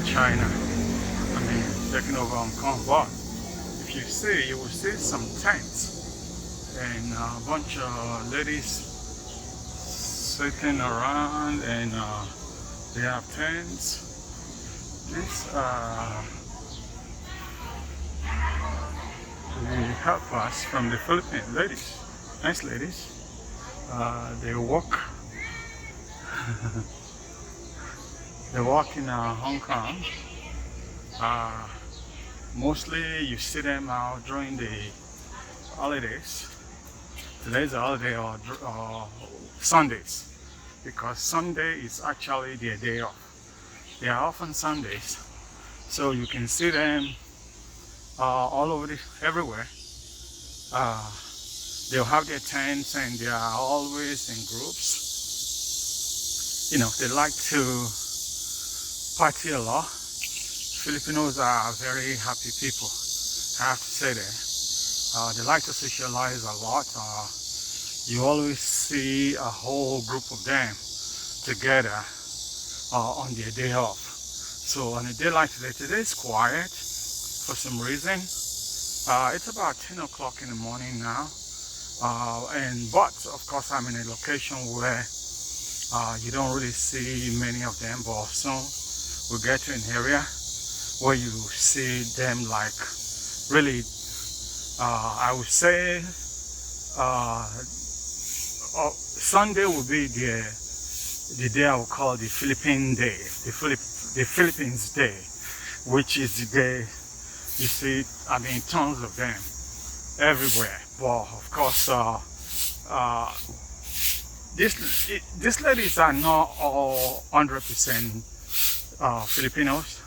China. I mean, taking over Hong Kong. But if you see, you will see some tents and a bunch of ladies sitting around, and they have tents. These the helpers from the Philippines, ladies, nice ladies. They walk. They walk in Hong Kong. Mostly you see them out during the holidays. Today's a holiday, or Sundays, because Sunday is actually their day off. They are off on Sundays, so you can see them all over everywhere. They'll have their tents, and they are always in groups. You know, they like to party a lot. Filipinos are very happy people, I have to say that. They like to socialize a lot. You always see a whole group of them together on their day off. So on a day like today, today's quiet for some reason. It's about 10 o'clock in the morning now. But of course I'm in a location where you don't really see many of them, but soon we'll get to an area where you see them, like, really, I would say Sunday will be the day I will call the Philippine Day, the Philippines Day, which is the day you see, I mean, tons of them everywhere. But of course, these ladies are not all 100% Filipinos,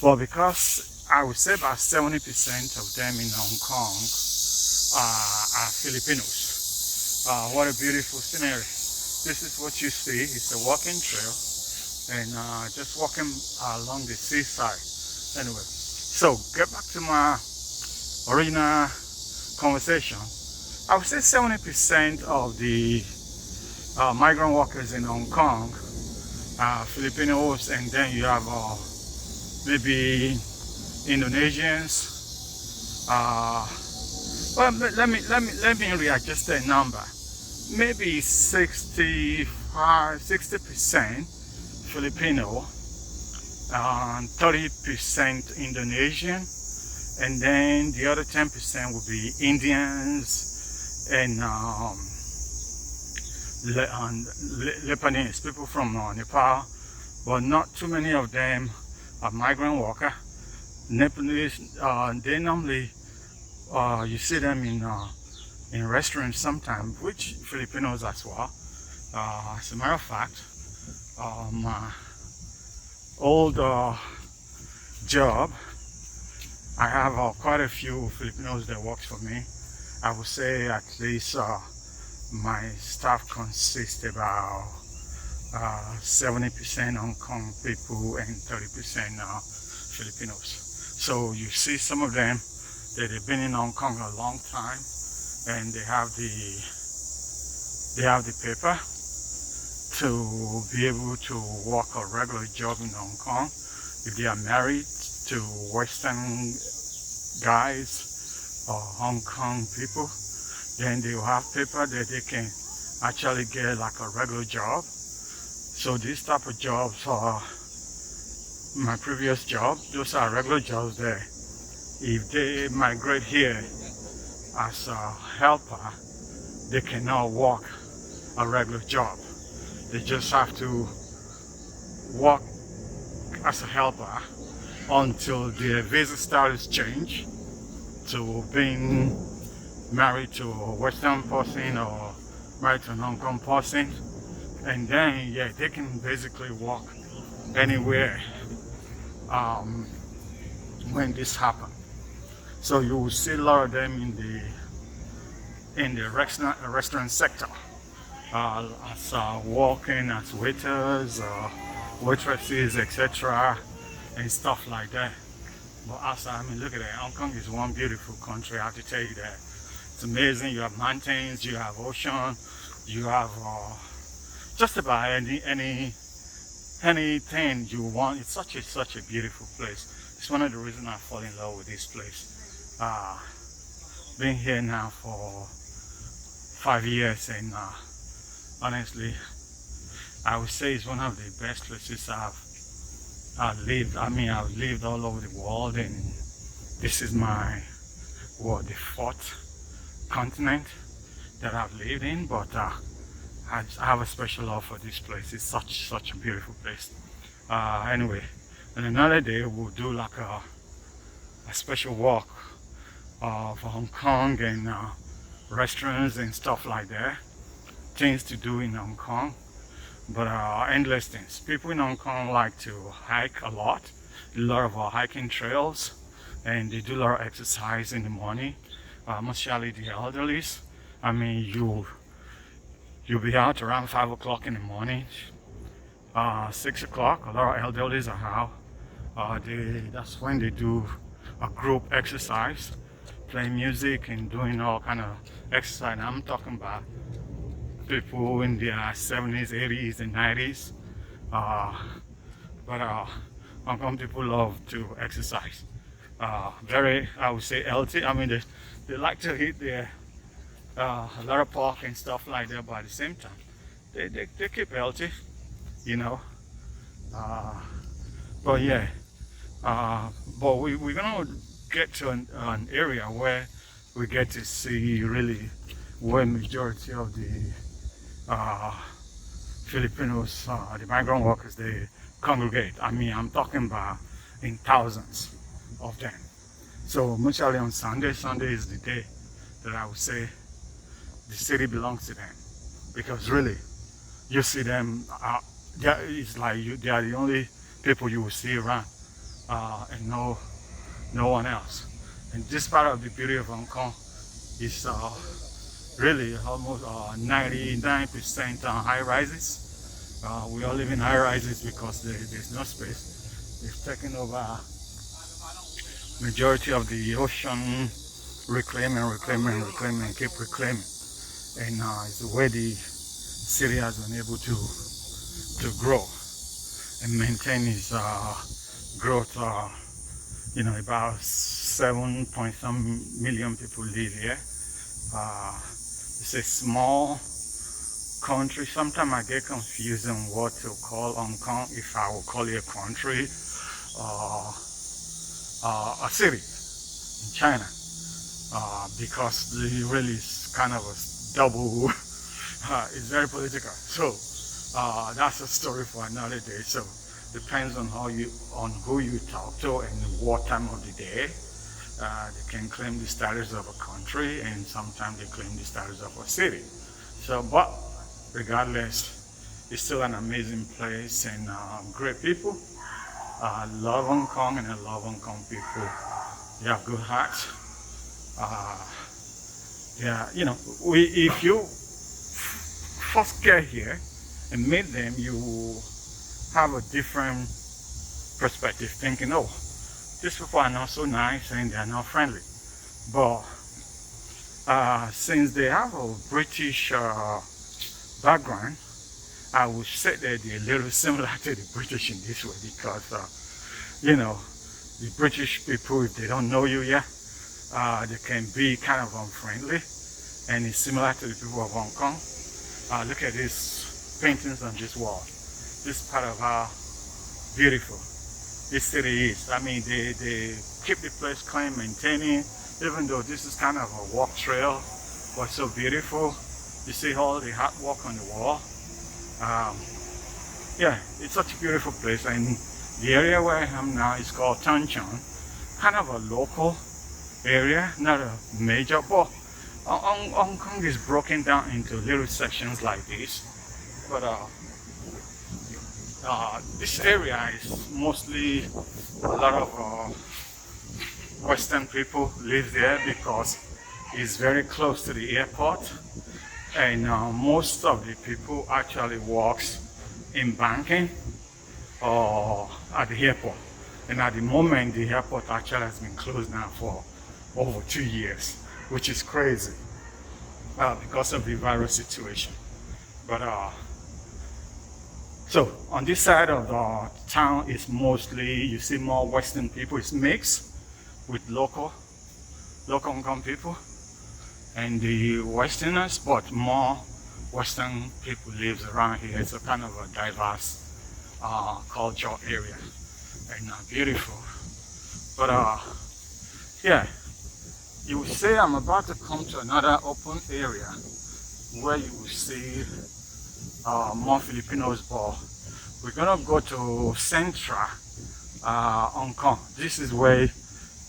but because I would say about 70% of them in Hong Kong are Filipinos. What a beautiful scenery. This is what you see. It's a walking trail, and just walking along the seaside. Anyway, so get back to my original conversation. I would say 70% of the migrant workers in Hong Kong are Filipinos, and then you have maybe Indonesians. Well, let me readjust the number. Maybe 60% Filipino, 30% Indonesian, and then the other 10% would be Indians and Lebanese, people from Nepal, but not too many of them are migrant worker. Nepalese, they normally you see them in restaurants sometimes, which Filipinos as well. As a matter of fact, my old job, I have quite a few Filipinos that work for me. I would say at least my staff consists about 70% Hong Kong people and 30% Filipinos. So you see some of them that have been in Hong Kong a long time, and they have the paper to be able to work a regular job in Hong Kong. If they are married to Western guys or Hong Kong people, then they will have paper that they can actually get like a regular job. So these type of jobs are my previous job. Those are regular jobs there. If they migrate here as a helper, they cannot work a regular job. They just have to work as a helper until their visa status change to being married to a Western person or married to a Hong Kong person, and then yeah, they can basically work anywhere when this happens. So you will see a lot of them in the restaurant sector, as working as waiters, waitresses, etc., and stuff like that. But also, I mean, look at that. Hong Kong is one beautiful country. I have to tell you that. It's amazing. You have mountains, you have ocean, you have just about any anything you want. It's such a beautiful place. It's one of the reasons I fall in love with this place. Been here now for 5 years, and honestly, I would say it's one of the best places I've lived. I mean, I've lived all over the world, and this is my the fourth continent that I've lived in. But I have a special love for this place. It's such a beautiful place. Anyway, and another day we'll do like a special walk of Hong Kong and restaurants and stuff like that. Things to do in Hong Kong, but endless things. People in Hong Kong like to hike a lot of hiking trails, and they do a lot of exercise in the morning, mostly the elderlies. I mean, you'll be out around 5 o'clock in the morning, 6 o'clock. A lot of elderlies are out. That's when they do a group exercise, playing music and doing all kind of exercise. I'm talking about people in their 70s, 80s, and 90s. But Hong Kong people love to exercise. Very, I would say, healthy. I mean, they like to hit their a lot of park and stuff like that, but at the same time, they keep healthy, you know. But yeah, but we're gonna get to an area where we get to see really where majority of the Filipinos, the migrant workers, they congregate. I mean, I'm talking about in thousands of them. So mostly on Sunday is the day that I would say the city belongs to them, because really you see them. It's like they are the only people you will see around, and no one else. And this part of the beauty of Hong Kong is really almost 99% high rises. We all live in high rises because there's no space. They've taken over majority of the ocean, reclaim and keep reclaiming. And it's the way the city has been able to grow and maintain its growth. About 7 point some million people live here. It's a small country. Sometimes I get confused on what to call Hong Kong, if I will call it a country or a city in China, because it really is kind of a double. It's very political. So that's a story for another day. So depends on who you talk to and what time of the day. They can claim the status of a country, and sometimes they claim the status of a city. So, but regardless, it's still an amazing place and great people. I love Hong Kong, and I love Hong Kong people. They have good hearts. Yeah, if you first get here and meet them, you have a different perspective, thinking, oh, these people are not so nice and they are not friendly. But since they have a British background, I would say that they're a little similar to the British in this way, because the British people, if they don't know you yet, they can be kind of unfriendly, and it's similar to the people of Hong Kong. Look at these paintings on this wall. This part of how beautiful this city is. I mean, they keep the place clean, maintaining, even though this is kind of a walk trail, but so beautiful. You see all the hard work on the wall. Yeah, it's such a beautiful place, and the area where I am now is called Tung, kind of a local area, not a major, but Hong Kong is broken down into little sections like this. But this area is mostly a lot of Western people live there because it's very close to the airport, and most of the people actually works in banking or at the airport. And at the moment, the airport actually has been closed now for over 2 years, which is crazy because of the virus situation. But So on this side of the town is mostly, you see more Western people. It's mixed with local Hong Kong people and the Westerners, but more Western people lives around here. It's a kind of a diverse culture area and beautiful. But yeah, you will say I'm about to come to another open area where you will see more Filipinos, but we're gonna go to Central Hong Kong. This is where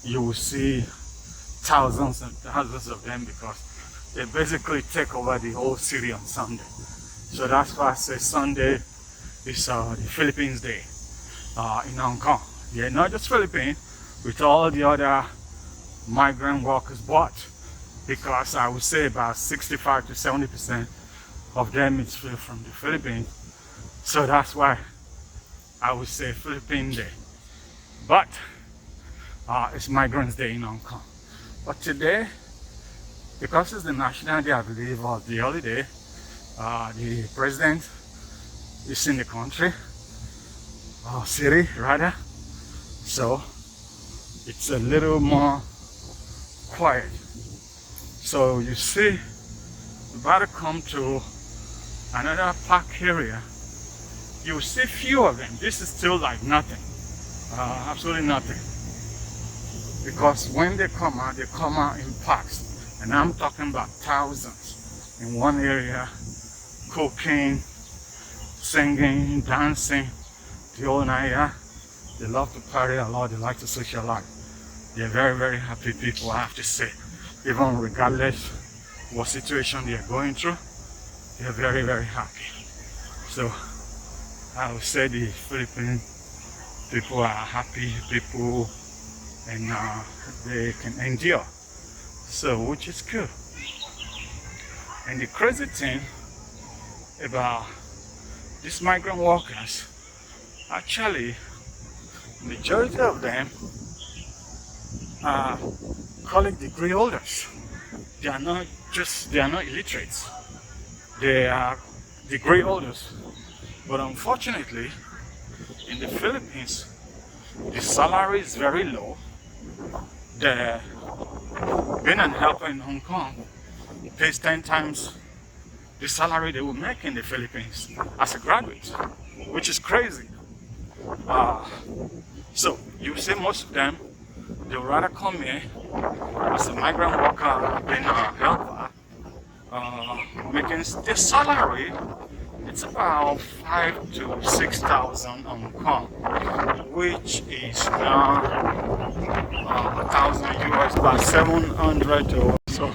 you will see thousands and thousands of them because they basically take over the whole city on Sunday. So that's why I say Sunday is the Philippines Day in Hong Kong. Yeah, not just Philippines, with all the other migrant workers, but because I would say about 65 to 70% of them is from the Philippines. So that's why I would say Philippine Day. But it's Migrants Day in Hong Kong. But today, because it's the National Day, I believe, of the holiday, the president is in the country, city rather. So it's a little more quiet. So you see, we're about to come to another park area. You see few of them. This is still like nothing, absolutely nothing. Because when they come out in packs, and I'm talking about thousands in one area, cooking, singing, dancing, the whole night. They love to party a lot. They like to socialize. They're very, very happy people, I have to say. Even regardless what situation they're going through, they're very, very happy. So I would say the Philippine people are happy people, and they can endure. So which is cool. And the crazy thing about these migrant workers, actually majority of them are college degree holders. They are not illiterates. They are degree holders. But unfortunately, in the Philippines, the salary is very low. Being an helper in Hong Kong pays 10 times the salary they would make in the Philippines as a graduate, which is crazy. So you see most of them, they would rather come here as a migrant worker, being a helper, making the salary. It's about 5 to 6,000 Hong Kong, which is now 1,000 US, about 700 to. So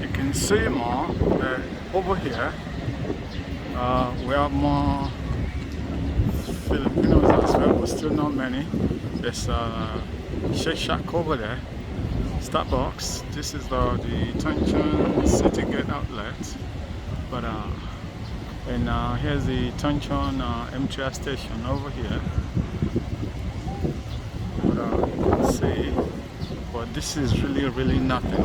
you can see more over here. We have more Filipinos as well, but still not many. There's a Shake Shack over there, Starbucks. This is the Tung City Gate outlet. But and here's the Chung MTR station over here. But you can see, but this is really nothing.